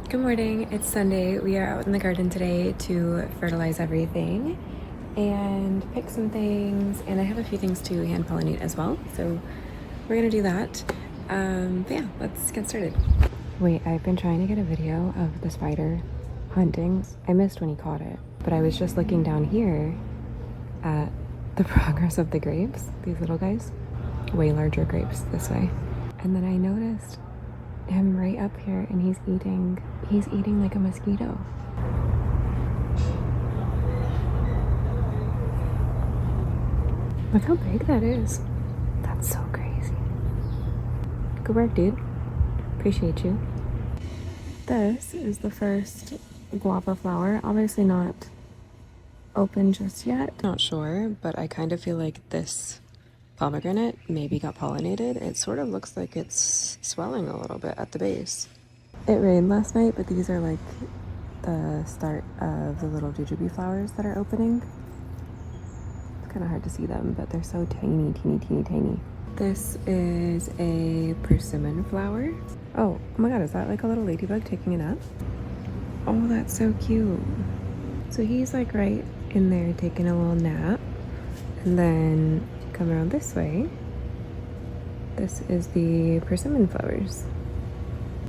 Good morning, it's Sunday. We are out in the garden today to fertilize everything and pick some things, and I have a few things to hand pollinate as well, so we're gonna do that. But yeah, let's get started. Wait, I've been trying to get a video of the spider hunting. I missed when he caught it, but I was just looking down here at the progress of the grapes, these little guys, way larger grapes this way. And then I noticed him right up here, and he's eating like a mosquito. Look how big that is. That's so crazy. Good work, dude. Appreciate you. This is the first guava flower. Obviously not open just yet. Not sure, but I kind of feel like this pomegranate maybe got pollinated. It sort of looks like it's swelling a little bit at the base. It rained last night, but these are like the start of the little jujube flowers that are opening. It's kind of hard to see them, but they're so tiny, teeny, teeny, tiny. This is a persimmon flower. Oh my god, is that like a little ladybug taking a nap? Oh, that's so cute. So he's like right in there taking a little nap. And then come around this way. This is the persimmon flowers.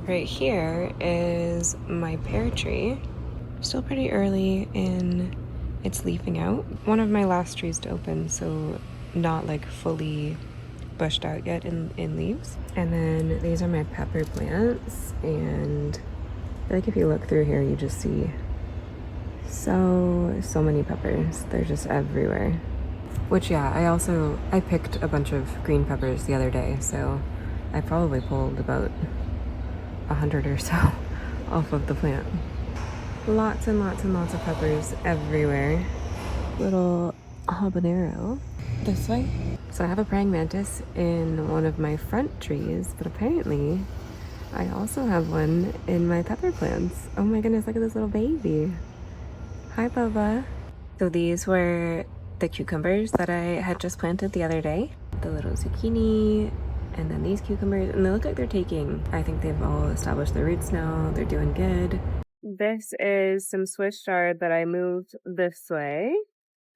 Right here is my pear tree. Still pretty early in its leafing out. One of my last trees to open, so not like fully bushed out yet in leaves. And then these are my pepper plants, and I feel like if you look through here, you just see so many peppers. They're just everywhere. Which, yeah, I picked a bunch of green peppers the other day, so I probably pulled about 100 or so off of the plant. Lots and lots and lots of peppers everywhere. Little habanero this way. So I have a praying mantis in one of my front trees, but apparently I also have one in my pepper plants. Oh my goodness, look at this little baby. Hi, Bubba. So these were the cucumbers that I had just planted the other day. The little zucchini, and then these cucumbers, and they look like they're taking, I think they've all established their roots now. They're doing good. This is some Swiss chard that I moved this way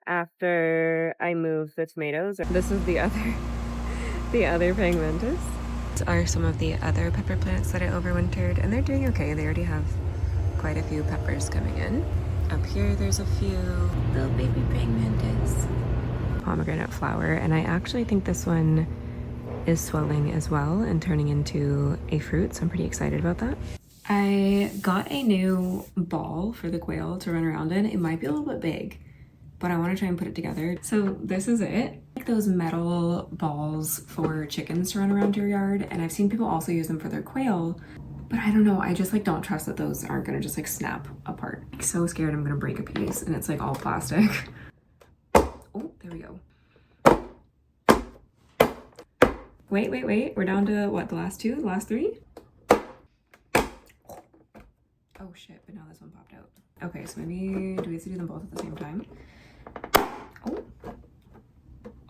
after I moved the tomatoes. This is the other praying mantis. These are some of the other pepper plants that I overwintered, and they're doing okay. They already have quite a few peppers coming in. Up here there's a few little baby praying mantis. Pomegranate flower, and I actually think this one is swelling as well and turning into a fruit, so I'm pretty excited about that. I got a new ball for the quail to run around in. It might be a little bit big, but I want to try and put it together. So this is it. Like those metal balls for chickens to run around your yard, and I've seen people also use them for their quail, but I don't know, I just like don't trust that those aren't gonna just like snap apart. I'm so scared I'm gonna break a piece, and it's like all plastic. Oh, there we go. Wait, we're down to what, the last two, the last three? Oh shit, but now this one popped out. Okay, so maybe, do we have to do them both at the same time?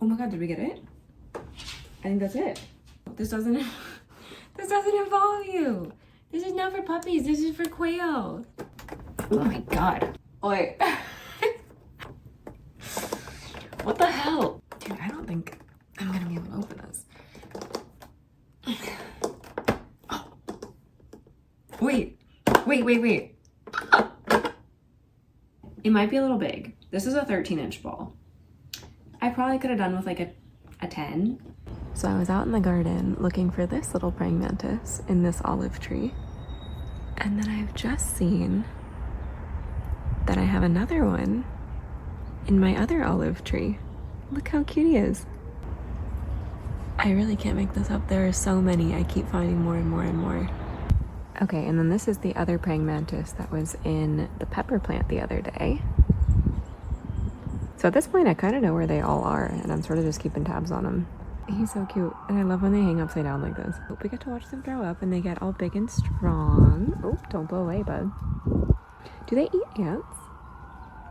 Oh my god, did we get it? I think that's it. This doesn't involve you. This is not for puppies, this is for quail. Oh my god. Oi. What the hell? Dude, I don't think I'm gonna be able to open this. Oh. Wait. It might be a little big. This is a 13-inch ball. I probably could have done with like a 10. So I was out in the garden looking for this little praying mantis in this olive tree. And then I've just seen that I have another one in my other olive tree. Look how cute he is. I really can't make this up. There are so many. I keep finding more and more and more. Okay, and then this is the other praying mantis that was in the pepper plant the other day. So at this point, I kind of know where they all are, and I'm sort of just keeping tabs on them. He's so cute, and I love when they hang upside down like this. We get to watch them grow up, and they get all big and strong. Oh, don't blow away, bud. Do they eat ants?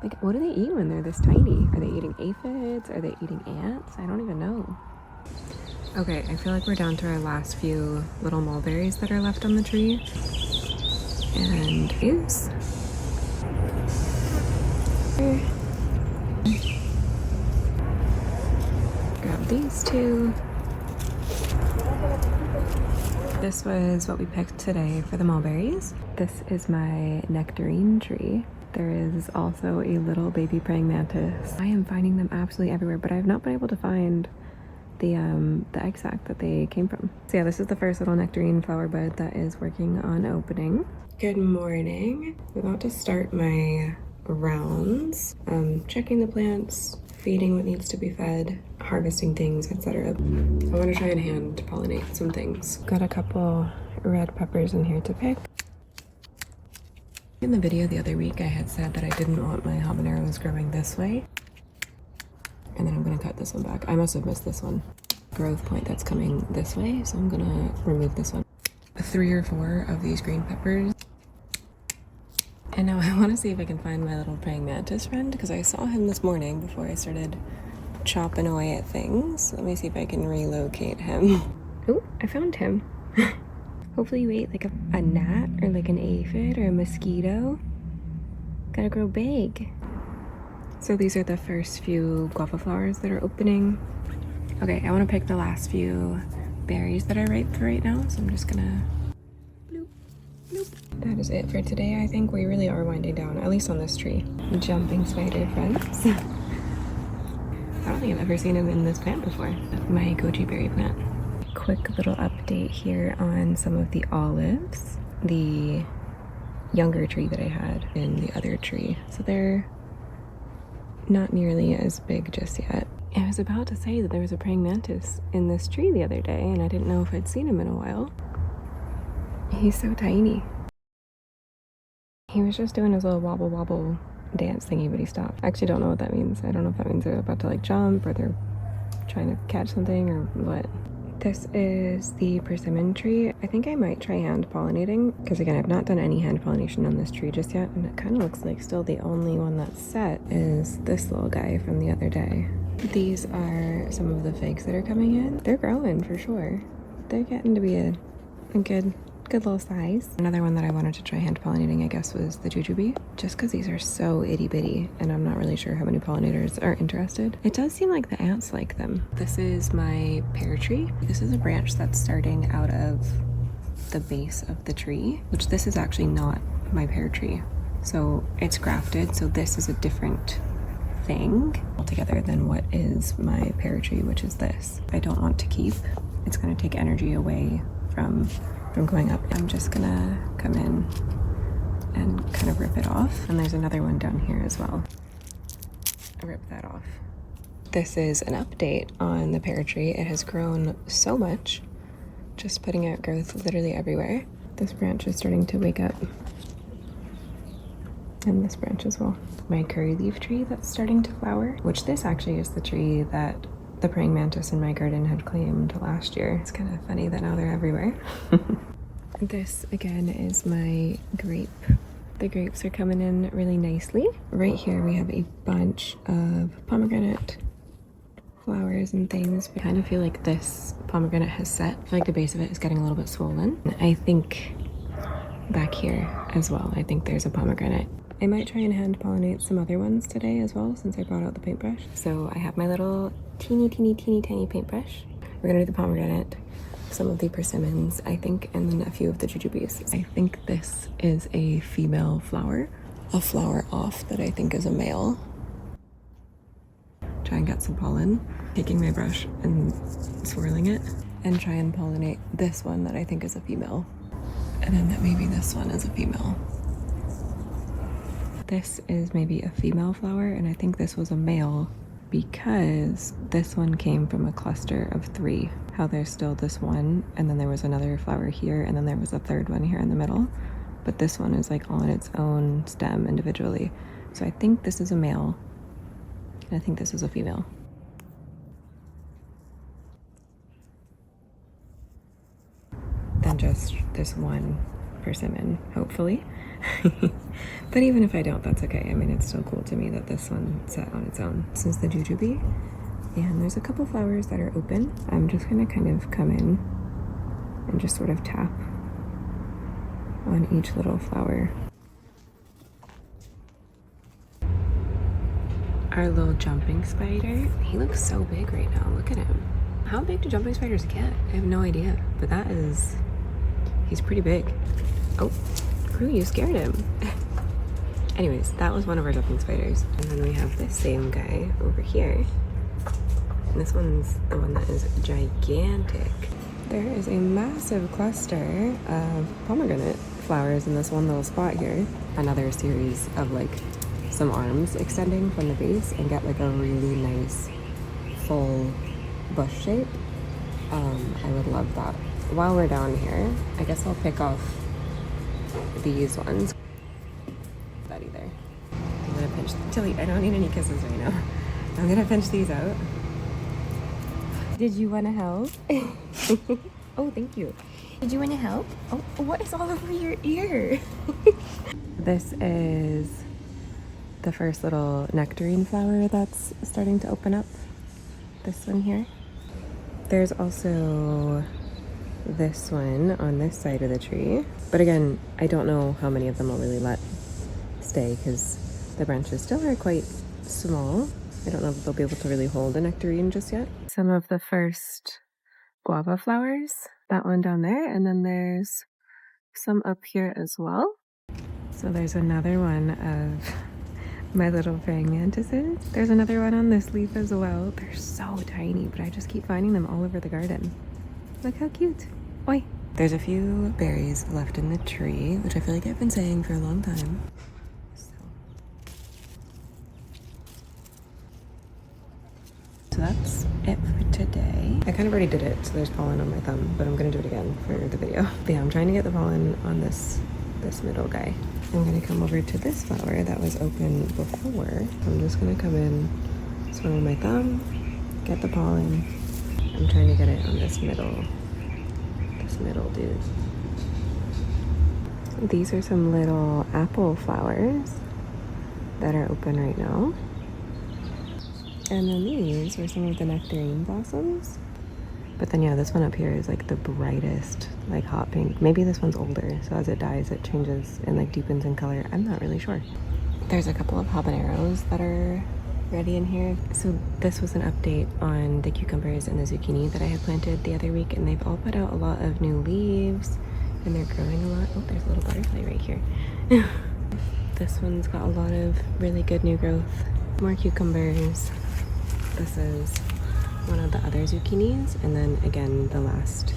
Like, what do they eat when they're this tiny? Are they eating aphids? Are they eating ants? I don't even know. Okay, I feel like we're down to our last few little mulberries that are left on the tree. and use. Grab these two. This was what we picked today for the mulberries. This is my nectarine tree. There is also a little baby praying mantis. I am finding them absolutely everywhere, but I have not been able to find the egg sac that they came from. So yeah, this is the first little nectarine flower bud that is working on opening. Good morning. I'm about to start my rounds, checking the plants, feeding what needs to be fed, harvesting things, etc. I want to try and hand pollinate some things. Got a couple red peppers in here to pick. In the video the other week, I had said that I didn't want my habaneros growing this way. And then I'm gonna cut this one back. I must have missed this one. Growth point that's coming this way, so I'm gonna remove this one. 3 or 4 of these green peppers. And now I wanna see if I can find my little praying mantis friend, because I saw him this morning before I started chopping away at things. Let me see if I can relocate him. Oh, I found him. Hopefully you ate like a gnat or like an aphid or a mosquito. Gotta grow big. So these are the first few guava flowers that are opening. Okay, I want to pick the last few berries that are ripe for right now, so I'm just gonna bloop, bloop. That is it for today. I think we really are winding down, at least on this tree. Jumping spider friends. I don't think I've ever seen him in this plant before. My goji berry plant. Quick little update here on some of the olives. The younger tree that I had in the other tree. So they're not nearly as big just yet. I was about to say that there was a praying mantis in this tree the other day, and I didn't know if I'd seen him in a while. He's so tiny. He was just doing his little wobble wobble dance thingy, but he stopped. I actually don't know what that means. I don't know if that means they're about to like jump or they're trying to catch something or what. This is the persimmon tree. I think I might try hand pollinating, because again, I've not done any hand pollination on this tree just yet, and it kind of looks like still the only one that's set is this little guy from the other day. These are some of the figs that are coming in. They're growing for sure. They're getting to be a good little size. Another one that I wanted to try hand pollinating, I guess, was the jujube, just because these are so itty bitty and I'm not really sure how many pollinators are interested. It does seem like the ants like them. This is my pear tree. This is a branch that's starting out of the base of the tree, which this is actually not my pear tree. So it's grafted, so this is a different thing altogether than what is my pear tree, which is this. I don't want to keep. It's going to take energy away from going up. I'm just gonna come in and kind of rip it off. And there's another one down here as well. I'll rip that off. This is an update on the pear tree. It has grown so much, just putting out growth literally everywhere. This branch is starting to wake up. And this branch as well. My curry leaf tree that's starting to flower, which this actually is the tree that the praying mantis in my garden had claimed last year. It's kind of funny that now they're everywhere. This again is my grape. The grapes are coming in really nicely. Right here we have a bunch of pomegranate flowers and things. I kind of feel like this pomegranate has set. I feel like the base of it is getting a little bit swollen. I think back here as well, I think there's a pomegranate. I might try and hand pollinate some other ones today as well, since I brought out the paintbrush. So I have my little teeny tiny paintbrush. We're gonna do the pomegranate, some of the persimmons, I think, and then a few of the jujubes. I think this is a female flower, a flower off that I think is a male. Try and get some pollen, taking my brush and swirling it, and try and pollinate this one that I think is a female. And then that maybe this one is a female. This is maybe a female flower, and I think this was a male because this one came from a cluster of 3. How there's still this one, and then there was another flower here, and then there was a third one here in the middle. But this one is like on its own stem individually. So I think this is a male, and I think this is a female. Then just this one persimmon, hopefully. But even if I don't, that's okay. I mean, it's still cool to me that this one set on its own. This is the jujube, and there's a couple flowers that are open. I'm just gonna kind of come in and just sort of tap on each little flower. Our little jumping spider, he looks so big right now. Look at him. How big do jumping spiders get? I have no idea, but he's pretty big. Oh, Crew, you scared him. Anyways, that was one of our jumping spiders. And then we have this same guy over here. And this one's the one that is gigantic. There is a massive cluster of pomegranate flowers in this one little spot here. Another series of like some arms extending from the base and get like a really nice full bush shape. I would love that. While we're down here, I guess I'll pick off these ones. That either. I'm gonna pinch Tilly. I don't need any kisses right now. I'm gonna pinch these out. Did you want to help? Oh, thank you. Did you want to help? Oh, what is all over your ear? This is the first little nectarine flower that's starting to open up. This one here. There's also this one on this side of the tree. But again, I don't know how many of them will really let stay because the branches still are quite small. I don't know if they'll be able to really hold a nectarine just yet. Some of the first guava flowers, that one down there, and then there's some up here as well. So there's another one of my little praying mantises. There's another one on this leaf as well. They're so tiny, but I just keep finding them all over the garden. Look how cute. Oi! There's a few berries left in the tree, which I feel like I've been saying for a long time. So that's it for today. I kind of already did it, so there's pollen on my thumb, but I'm gonna do it again for the video. But yeah, I'm trying to get the pollen on this middle guy. I'm gonna come over to this flower that was open before. I'm just gonna come in, swing with my thumb, get the pollen. I'm trying to get it on this middle dude. These are some little apple flowers that are open right now. And then these were some of the nectarine blossoms. But then yeah, this one up here is like the brightest, like hot pink. Maybe this one's older, so as it dies, it changes and like deepens in color. I'm not really sure. There's a couple of habaneros that are ready in here. So this was an update on the cucumbers and the zucchini that I had planted the other week, and they've all put out a lot of new leaves and they're growing a lot. Oh, there's a little butterfly right here. This one's got a lot of really good new growth. More cucumbers. This is one of the other zucchinis, and then again the last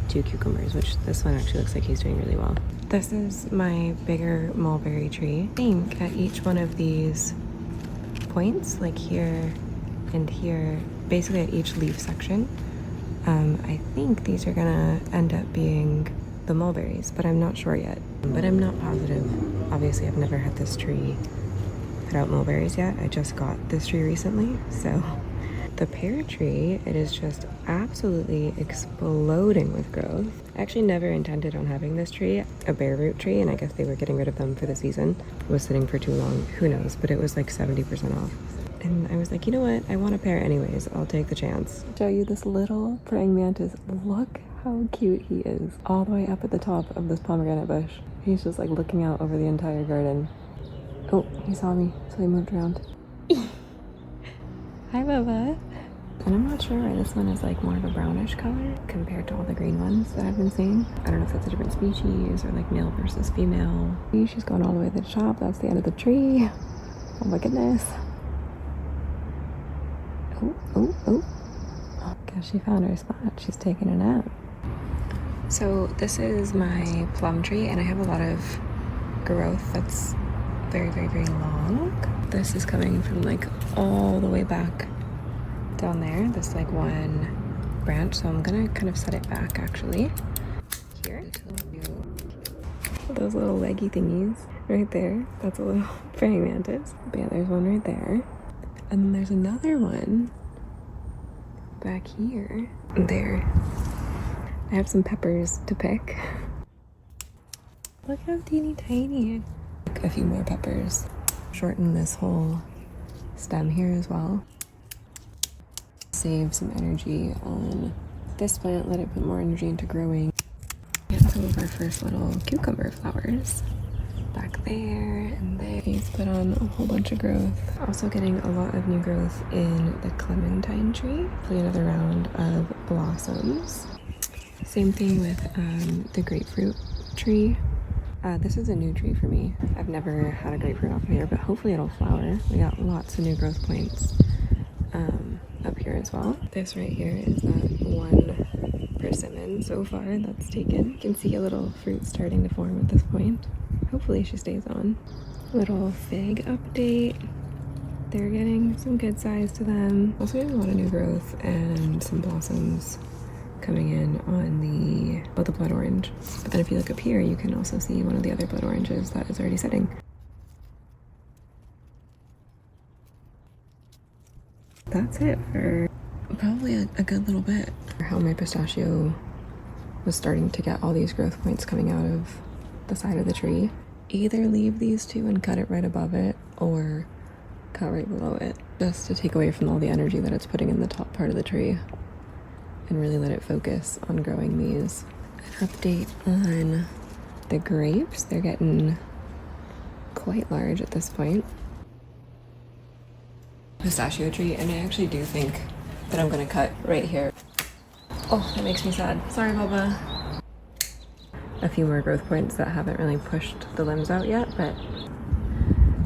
two cucumbers, which this one actually looks like he's doing really well. This is my bigger mulberry tree. I think at each one of these points, like here and here, basically at each leaf section, I think these are gonna end up being the mulberries, but I'm not sure yet. But I'm not positive. Obviously I've never had this tree put out mulberries yet. I just got this tree recently, so the pear tree, it is just absolutely exploding with growth. I actually never intended on having this tree, a bare root tree, and I guess they were getting rid of them for the season. It was sitting for too long, who knows, but it was like 70% off. And I was like, you know what, I want a pear anyways, I'll take the chance. Show you this little praying mantis. Look how cute he is, all the way up at the top of this pomegranate bush. He's just like looking out over the entire garden. Oh, he saw me, so he moved around. Hi, Bubba. And I'm not sure why this one is like more of a brownish color compared to all the green ones that I've been seeing. I don't know if that's a different species or like male versus female. She's going all the way to the top. That's the end of the tree. Oh my goodness. Oh, oh, oh. Oh, gosh, she found her spot. She's taking a nap. So this is my plum tree, and I have a lot of growth that's very, very, very long. This is coming from like all the way back down there, this like one branch, so I'm gonna kind of set it back actually. Here, those little leggy thingies right there, that's a little praying mantis. But yeah, there's one right there. And then there's another one back here. There. I have some peppers to pick. Look how teeny tiny. A few more peppers. Shorten this whole stem here as well. Save some energy on this plant, let it put more energy into growing. Get some of our first little cucumber flowers. Back there and there. He's put on a whole bunch of growth. Also getting a lot of new growth in the clementine tree. Hopefully another round of blossoms. Same thing with the grapefruit tree. This is a new tree for me. I've never had a grapefruit off of here, but hopefully it'll flower. We got lots of new growth points up here as well. This right here is that one persimmon so far that's taken. You can see a little fruit starting to form at this point. Hopefully she stays on. Little fig update. They're getting some good size to them. Also getting a lot of new growth and some blossoms coming in on the blood orange. But then if you look up here, you can also see one of the other blood oranges that is already setting. That's it for probably a good little bit. How my pistachio was starting to get all these growth points coming out of the side of the tree. Either leave these two and cut it right above it, or cut right below it, just to take away from all the energy that it's putting in the top part of the tree and really let it focus on growing these. An update on the grapes. They're getting quite large at this point. Pistachio tree, and I actually do think that I'm gonna cut right here. Oh, that makes me sad. Sorry, Bubba. A few more growth points that haven't really pushed the limbs out yet, but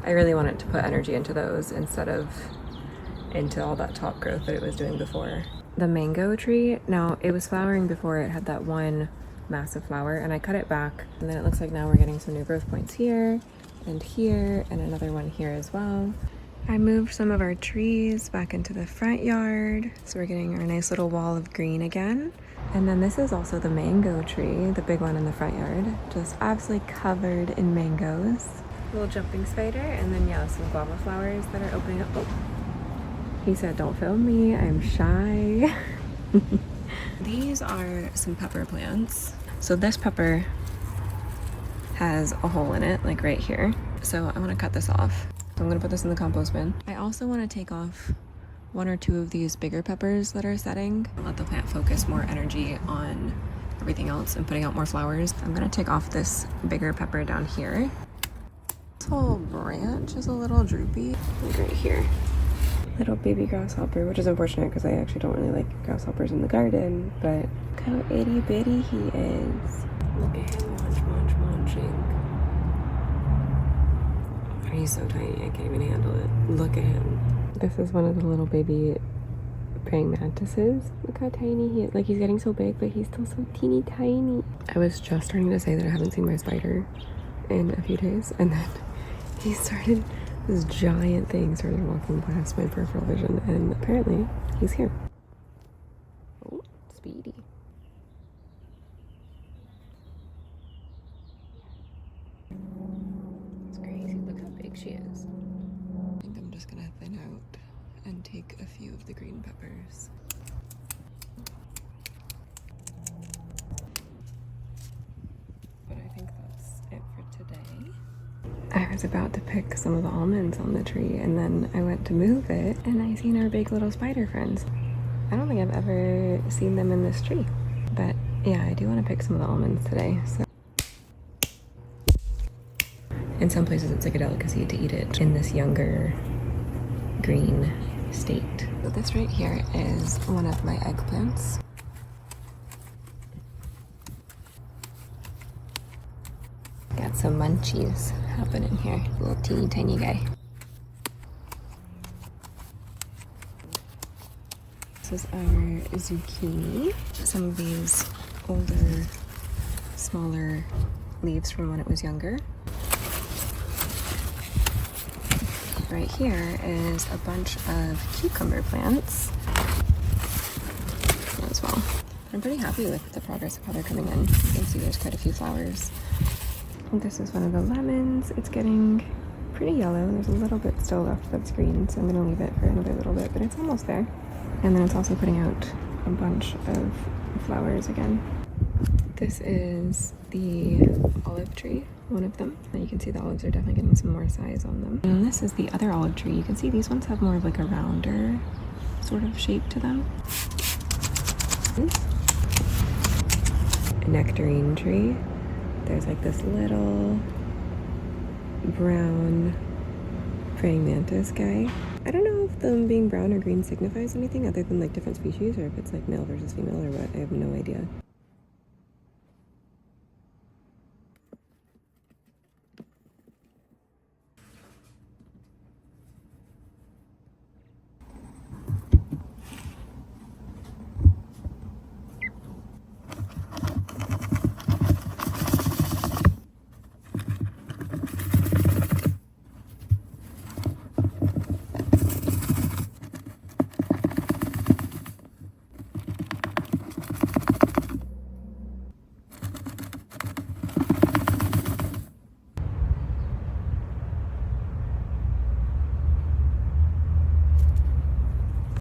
I really wanted to put energy into those instead of into all that top growth that it was doing before. The mango tree, now it was flowering before. It had that one massive flower, and I cut it back, and then it looks like now we're getting some new growth points here and another one here as well. I moved some of our trees back into the front yard, so we're getting our nice little wall of green again. And then this is also the mango tree, the big one in the front yard, just absolutely covered in mangoes. Little jumping spider, and then yeah, some guava flowers that are opening up. Oh, he said don't film me, I'm shy. These are some pepper plants. So this pepper has a hole in it, like right here. So I want to cut this off. So I'm going to put this in the compost bin. I also want to take off one or two of these bigger peppers that are setting. Let the plant focus more energy on everything else and putting out more flowers. I'm going to take off this bigger pepper down here. This whole branch is a little droopy. Like right here. Little baby grasshopper, which is unfortunate because I actually don't really like grasshoppers in the garden, but look how itty bitty he is. Look at him munching. He's so tiny, I can't even handle it. Look at him. This is one of the little baby praying mantises. Look how tiny he is. Like, he's getting so big, but he's still so teeny tiny. I was just starting to say that I haven't seen my spider in a few days, and then this giant thing started walking past my peripheral vision, and apparently he's here. Oh, Speedy. She is. I think I'm just gonna thin out and take a few of the green peppers. But I think that's it for today. I was about to pick some of the almonds on the tree, and then I went to move it, and I seen our big little spider friends. I don't think I've ever seen them in this tree, but yeah, I do want to pick some of the almonds today. So in some places it's like a delicacy to eat it in this younger green state. So this right here is one of my eggplants. Got some munchies happening here. Little teeny tiny guy. This is our zucchini. Some of these older, smaller leaves from when it was younger. Right here is a bunch of cucumber plants as well. I'm pretty happy with the progress of how they're coming in. You can see there's quite a few flowers. And this is one of the lemons. It's getting pretty yellow. There's a little bit still left that's green, so I'm gonna leave it for another little bit, but it's almost there. And then it's also putting out a bunch of flowers again. This is the olive tree, one of them. And you can see the olives are definitely getting some more size on them. And this is the other olive tree. You can see these ones have more of like a rounder sort of shape to them. A nectarine tree. There's like this little brown praying mantis guy. I don't know if them being brown or green signifies anything other than like different species, or if it's like male versus female or what. I have no idea.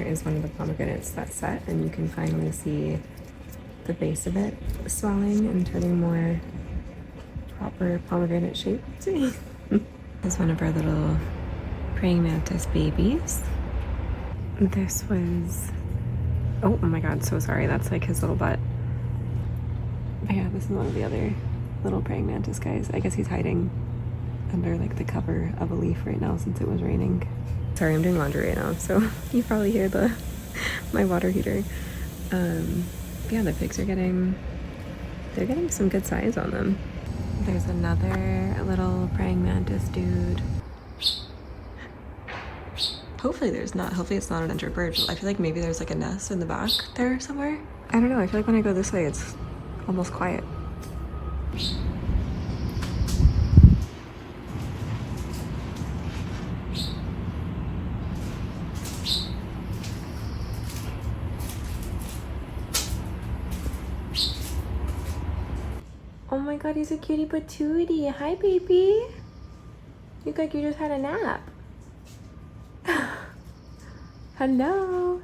Is one of the pomegranates that's set, and you can finally see the base of it swelling and turning more proper pomegranate shape. This is one of our little praying mantis babies. This was, oh my god, so sorry, that's like his little butt. But yeah, this is one of the other little praying mantis guys. I guess he's hiding under like the cover of a leaf right now since it was raining. Sorry, I'm doing laundry right now, so you probably hear my water heater. Yeah, the pigs are they're getting some good size on them. There's another little praying mantis dude. Hopefully it's not an injured bird. I feel like maybe there's like a nest in the back there somewhere. I don't know, I feel like when I go this way, it's almost quiet. Oh my god, he's a cutie patootie. Hi, baby. You look like you just had a nap. Hello.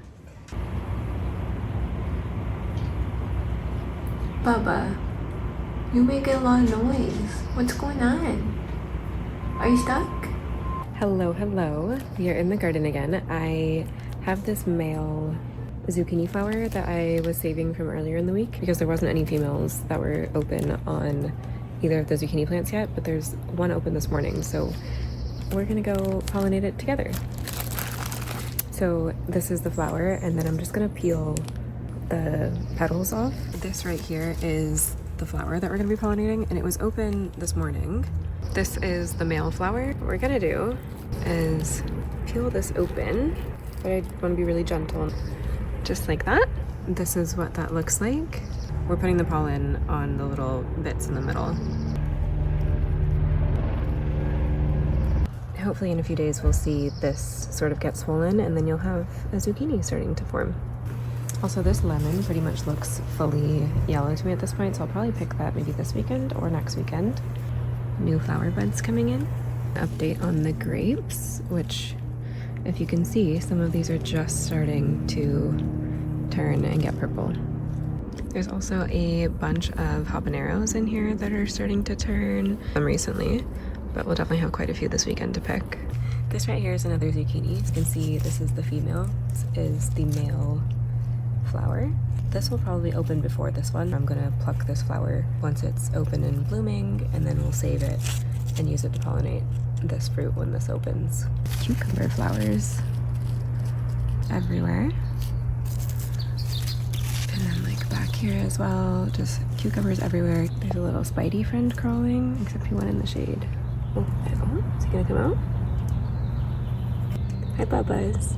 Bubba, you make a lot of noise. What's going on? Are you stuck? Hello, hello. We are in the garden again. I have this male zucchini flower that I was saving from earlier in the week because there wasn't any females that were open on either of the zucchini plants yet, but there's one open this morning, so we're gonna go pollinate it together. So this is the flower, and then I'm just gonna peel the petals off. This right here is the flower that we're gonna be pollinating, and it was open this morning. This is the male flower. What we're gonna do is peel this open, but I want to be really gentle. Just like that. This is what that looks like. We're putting the pollen on the little bits in the middle. Hopefully in a few days we'll see this sort of get swollen, and then you'll have a zucchini starting to form. Also, this lemon pretty much looks fully yellow to me at this point, so I'll probably pick that maybe this weekend or next weekend. New flower buds coming in. Update on the grapes, which, if you can see, some of these are just starting to turn and get purple. There's also a bunch of habaneros in here that are starting to turn recently, but we'll definitely have quite a few this weekend to pick. This right here is another zucchini. You can see this is the female, this is the male flower. This will probably open before this one. I'm gonna pluck this flower once it's open and blooming, and then we'll save it and use it to pollinate this fruit when this opens. Cucumber flowers everywhere. And then like back here as well, just cucumbers everywhere. There's a little Spidey friend crawling, except he went in the shade. Oh, is he gonna come out? Hi, Bubba's.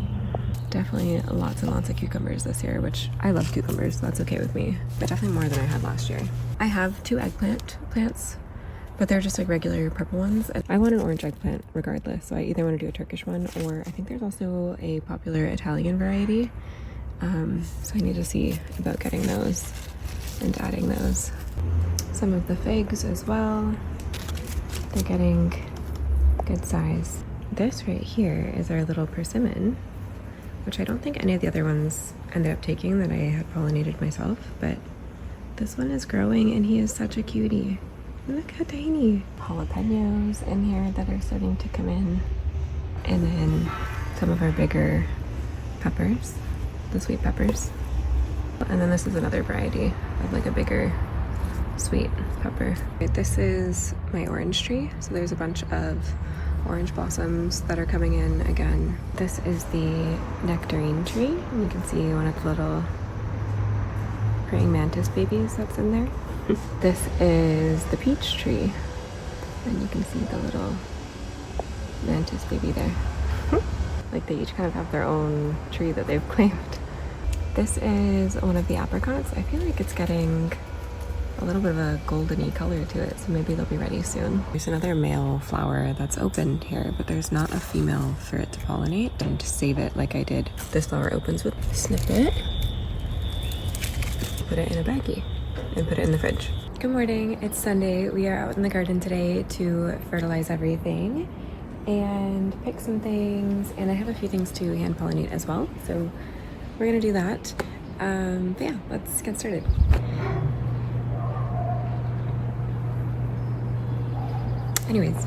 Definitely lots and lots of cucumbers this year, which I love cucumbers, so that's okay with me. But definitely more than I had last year. I have 2 eggplant plants, but they're just like regular purple ones. I want an orange eggplant regardless, so I either want to do a Turkish one, or I think there's also a popular Italian variety. So I need to see about getting those and adding those. Some of the figs as well. They're getting good size. This right here is our little persimmon, which I don't think any of the other ones ended up taking that I had pollinated myself, but this one is growing and he is such a cutie. Look how tiny. Jalapenos in here that are starting to come in. And then some of our bigger peppers, the sweet peppers. And then this is another variety of like a bigger sweet pepper. This is my orange tree. So there's a bunch of orange blossoms that are coming in again. This is the nectarine tree. You can see one of the little praying mantis babies that's in there. This is the peach tree. And you can see the little mantis baby there. Like they each kind of have their own tree that they've claimed. This is one of the apricots. I feel like it's getting a little bit of a goldeny color to it, so maybe they'll be ready soon. There's another male flower that's opened here, but there's not a female for it to pollinate. And to save it like I did. This flower opens with a snippet. Put it in a baggie and put it in the fridge. Good morning, it's Sunday. We are out in the garden today to fertilize everything and pick some things, and I have a few things to hand pollinate as well, so we're gonna do that. But yeah, let's get started. Anyways.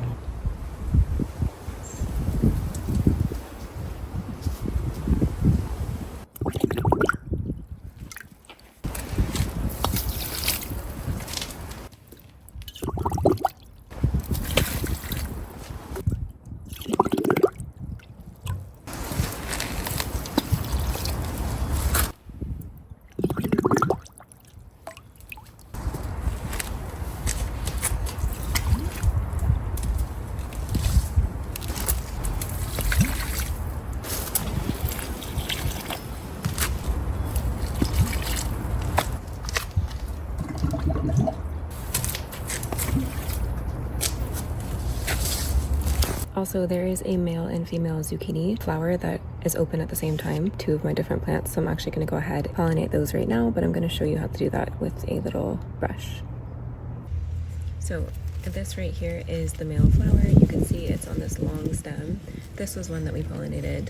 Also, there is a male and female zucchini flower that is open at the same time, two of my different plants, so I'm actually going to go ahead and pollinate those right now, but I'm going to show you how to do that with a little brush. So this right here is the male flower. You can see it's on this long stem. This was one that we pollinated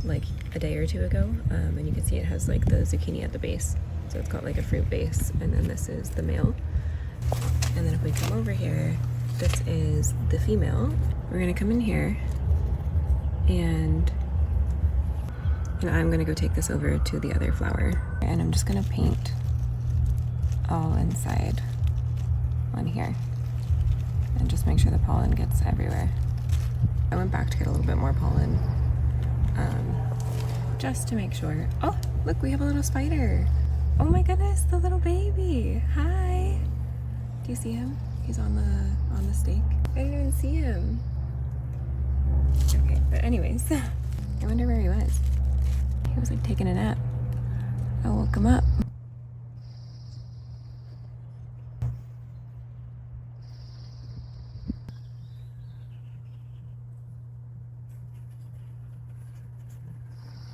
like a day or two ago, and you can see it has like the zucchini at the base, so it's got like a fruit base, and then this is the male. And then if we come over here, this is the female. We're gonna come in here and I'm gonna go take this over to the other flower, and I'm just gonna paint all inside on here and just make sure the pollen gets everywhere. I went back to get a little bit more pollen just to make sure. Oh, look, we have a little spider. Oh my goodness, the little baby. Hi. Do you see him? He's on the stake. I didn't even see him. Okay, but anyways, I wonder where he was. He was like taking a nap. I woke him up.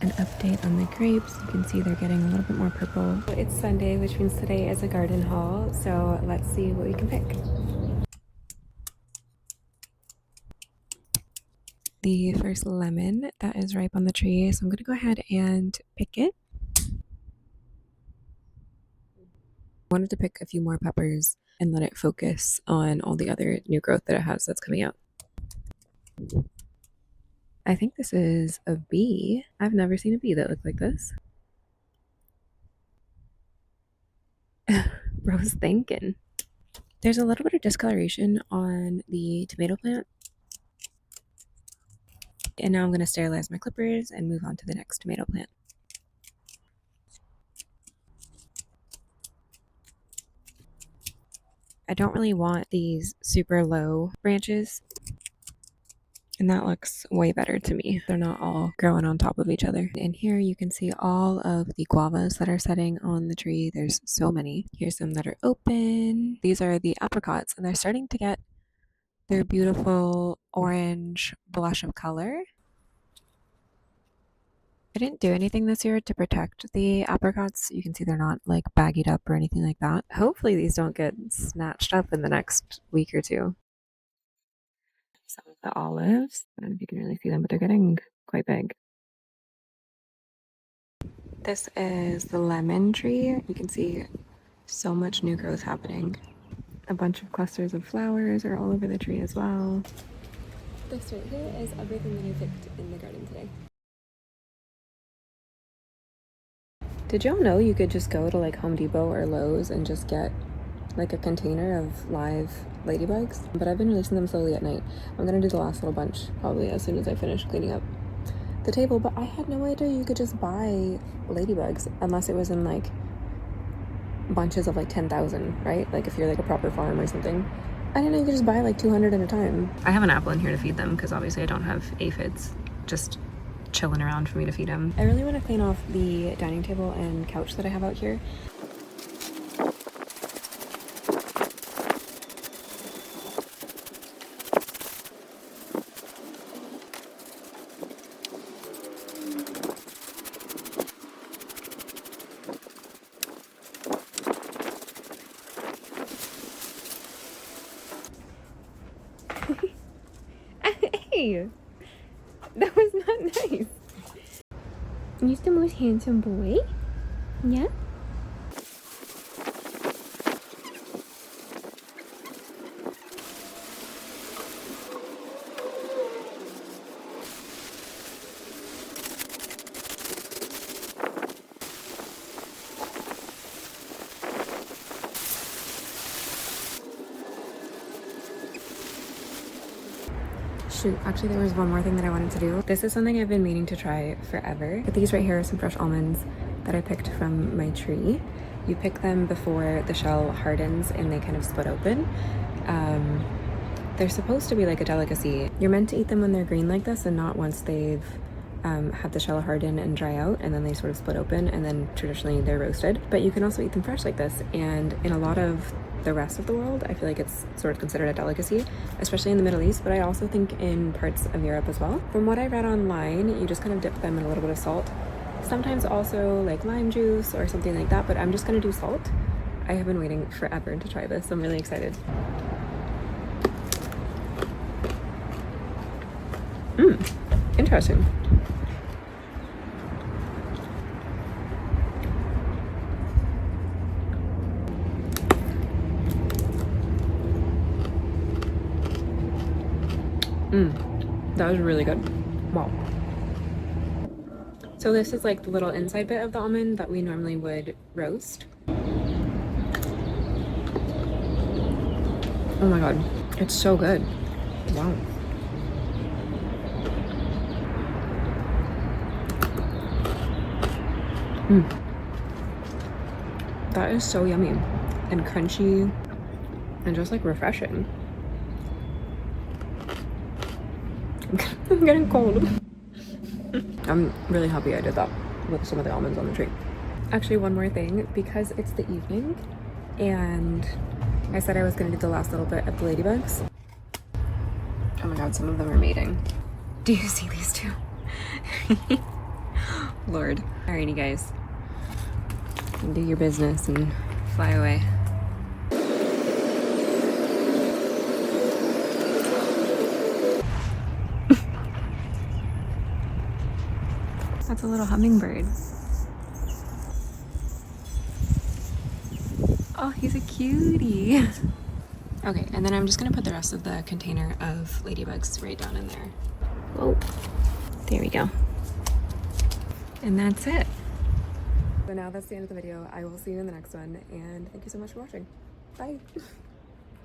An update on the grapes. You can see they're getting a little bit more purple. It's Sunday, which means today is a garden haul, so let's see what we can pick. The first lemon that is ripe on the tree, so I'm going to go ahead and pick it. I wanted to pick a few more peppers and let it focus on all the other new growth that it has that's coming out. I think this is a bee. I've never seen a bee that looked like this. Bro's thinking. There's a little bit of discoloration on the tomato plant. And now I'm going to sterilize my clippers and move on to the next tomato plant. I don't really want these super low branches, and that looks way better to me. They're not all growing on top of each other. And here you can see all of the guavas that are setting on the tree. There's so many. Here's some that are open. These are the apricots, and they're starting to get their beautiful orange blush of color. I didn't do anything this year to protect the apricots. You can see they're not like baggied up or anything like that. Hopefully these don't get snatched up in the next week or two. Some of the olives, I don't know if you can really see them, but they're getting quite big. This is the lemon tree. You can see so much new growth happening. A bunch of clusters of flowers are all over the tree as well. This right here is everything that I picked in the garden today. Did y'all know you could just go to like Home Depot or Lowe's and just get like a container of live ladybugs, but I've been releasing them slowly at night. I'm gonna do the last little bunch probably as soon as I finish cleaning up the table, but I had no idea you could just buy ladybugs unless it was in like bunches of like 10,000, right? Like if you're like a proper farm or something. I didn't know you could just buy like 200 at a time. I have an apple in here to feed them because obviously I don't have aphids just chilling around for me to feed them. I really want to clean off the dining table and couch that I have out here. Hey, that was not nice. You're the most handsome boy? Yeah? Shoot, actually there was one more thing that I wanted to do. This is something I've been meaning to try forever. But these right here are some fresh almonds that I picked from my tree. You pick them before the shell hardens and they kind of split open. They're supposed to be like a delicacy. You're meant to eat them when they're green like this and not once they've had the shell harden and dry out, and then they sort of split open, and then traditionally they're roasted. But you can also eat them fresh like this, and in a lot of the rest of the world I feel like it's sort of considered a delicacy, especially in the Middle East, but I also think in parts of Europe as well. From what I read online, you just kind of dip them in a little bit of salt, sometimes also like lime juice or something like that, but I'm just gonna do salt. I have been waiting forever to try this. I'm really excited. Interesting. That was really good. Wow. So this is like the little inside bit of the almond that we normally would roast. Oh my god, it's so good. Wow. That is so yummy and crunchy and just like refreshing. I'm getting cold. I'm really happy I did that with some of the almonds on the tree. Actually, one more thing, because it's the evening and I said I was gonna do the last little bit of the ladybugs. Oh my god, some of them are mating. Do you see these two? Lord. Alrighty guys, do your business and fly away. That's a little hummingbird. Oh, he's a cutie. Okay, and then I'm just gonna put the rest of the container of ladybugs right down in there. Whoa, there we go. And that's it. So now that's the end of the video. I will see you in the next one, and thank you so much for watching. Bye.